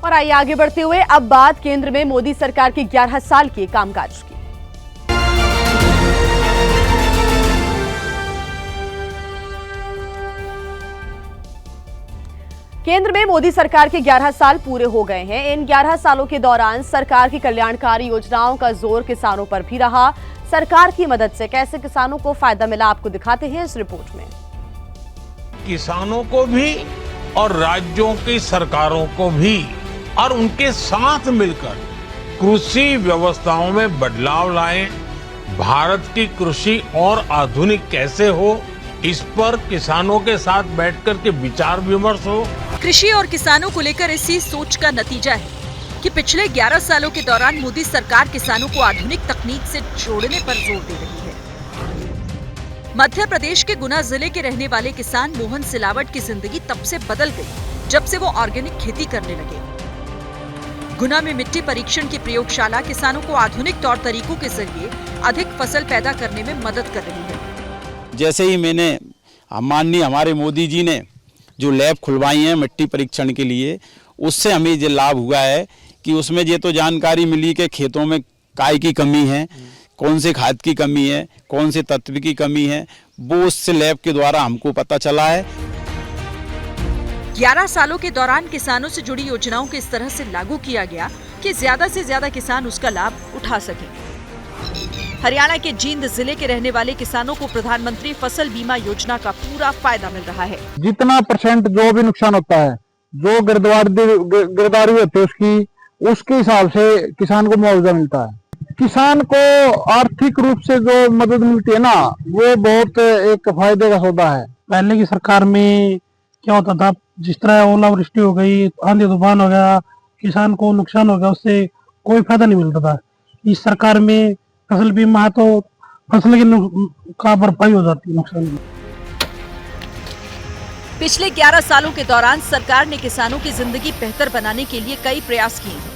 और आइए आगे बढ़ते हुए अब बात केंद्र में मोदी सरकार के 11 साल के कामकाज की। केंद्र में मोदी सरकार के 11 साल पूरे हो गए हैं। इन 11 सालों के दौरान सरकार की कल्याणकारी योजनाओं का जोर किसानों पर भी रहा। सरकार की मदद से कैसे किसानों को फायदा मिला, आपको दिखाते हैं इस रिपोर्ट में। किसानों को भी और राज्यों की सरकारों को भी और उनके साथ मिलकर कृषि व्यवस्थाओं में बदलाव लाएं, भारत की कृषि और आधुनिक कैसे हो, इस पर किसानों के साथ बैठकर के विचार विमर्श हो। कृषि और किसानों को लेकर इसी सोच का नतीजा है कि पिछले 11 सालों के दौरान मोदी सरकार किसानों को आधुनिक तकनीक से जोड़ने पर जोर दे रही है। मध्य प्रदेश के गुना जिले के रहने वाले किसान मोहन सिलावट की जिंदगी तब से बदल गई जब से वो ऑर्गेनिक खेती करने लगे। गुना में मिट्टी परीक्षण की प्रयोगशाला किसानों को आधुनिक तौर तरीकों के जरिए अधिक फसल पैदा करने में मदद कर रही है। जैसे ही मैंने माननीय हमारे मोदी जी ने जो लैब खुलवाई है मिट्टी परीक्षण के लिए, उससे हमें ये लाभ हुआ है कि उसमें ये तो जानकारी मिली कि खेतों में काय की कमी है, कौन से खाद की कमी है, कौन से तत्व की कमी है, वो उस लैब के द्वारा हमको पता चला है। 11 सालों के दौरान किसानों से जुड़ी योजनाओं को इस तरह से लागू किया गया कि ज्यादा से ज्यादा किसान उसका लाभ उठा सकें। हरियाणा के जींद जिले के रहने वाले किसानों को प्रधानमंत्री फसल बीमा योजना का पूरा फायदा मिल रहा है। जितना % जो भी नुकसान होता है, जो गिरदारी होती है उसके हिसाब से किसान को मुआवजा मिलता है। किसान को आर्थिक रूप से जो मदद मिलती है ना, वो बहुत एक फायदे का सौदा है। पहले की सरकार में क्या होता था, जिस तरह ओलावृष्टि हो गई, आंधी तूफान हो गया, किसान को नुकसान हो गया, उससे कोई फायदा नहीं मिलता था। इस सरकार में फसल बीमा है तो फसल का भरपाई हो जाती है नुकसान की। पिछले 11 सालों के दौरान सरकार ने किसानों की जिंदगी बेहतर बनाने के लिए कई प्रयास किए हैं।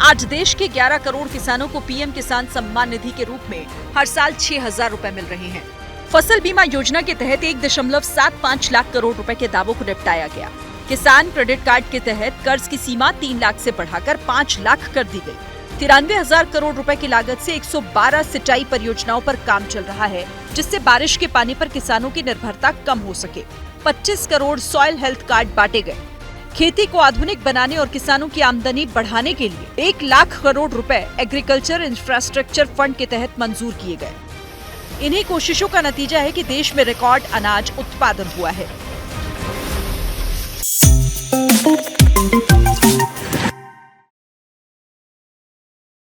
आज देश के 11 करोड़ किसानों को पीएम किसान सम्मान निधि के रूप में हर साल 6,000 रुपए मिल रहे हैं। फसल बीमा योजना के तहत 1.75 लाख करोड़ रुपए के दावों को निपटाया गया। किसान क्रेडिट कार्ड के तहत कर्ज की सीमा 3 लाख से बढ़ाकर 5 लाख कर दी गई। 93,000 करोड़ रुपए की लागत से 112 सिंचाई परियोजनाओं पर काम चल रहा है, जिससे बारिश के पानी पर किसानों की निर्भरता कम हो सके। 25 करोड़ सॉइल हेल्थ कार्ड बांटे गए। खेती को आधुनिक बनाने और किसानों की आमदनी बढ़ाने के लिए 1 लाख करोड़ रुपए एग्रीकल्चर इंफ्रास्ट्रक्चर फंड के तहत मंजूर किए गए। इन्हीं कोशिशों का नतीजा है कि देश में रिकॉर्ड अनाज उत्पादन हुआ है।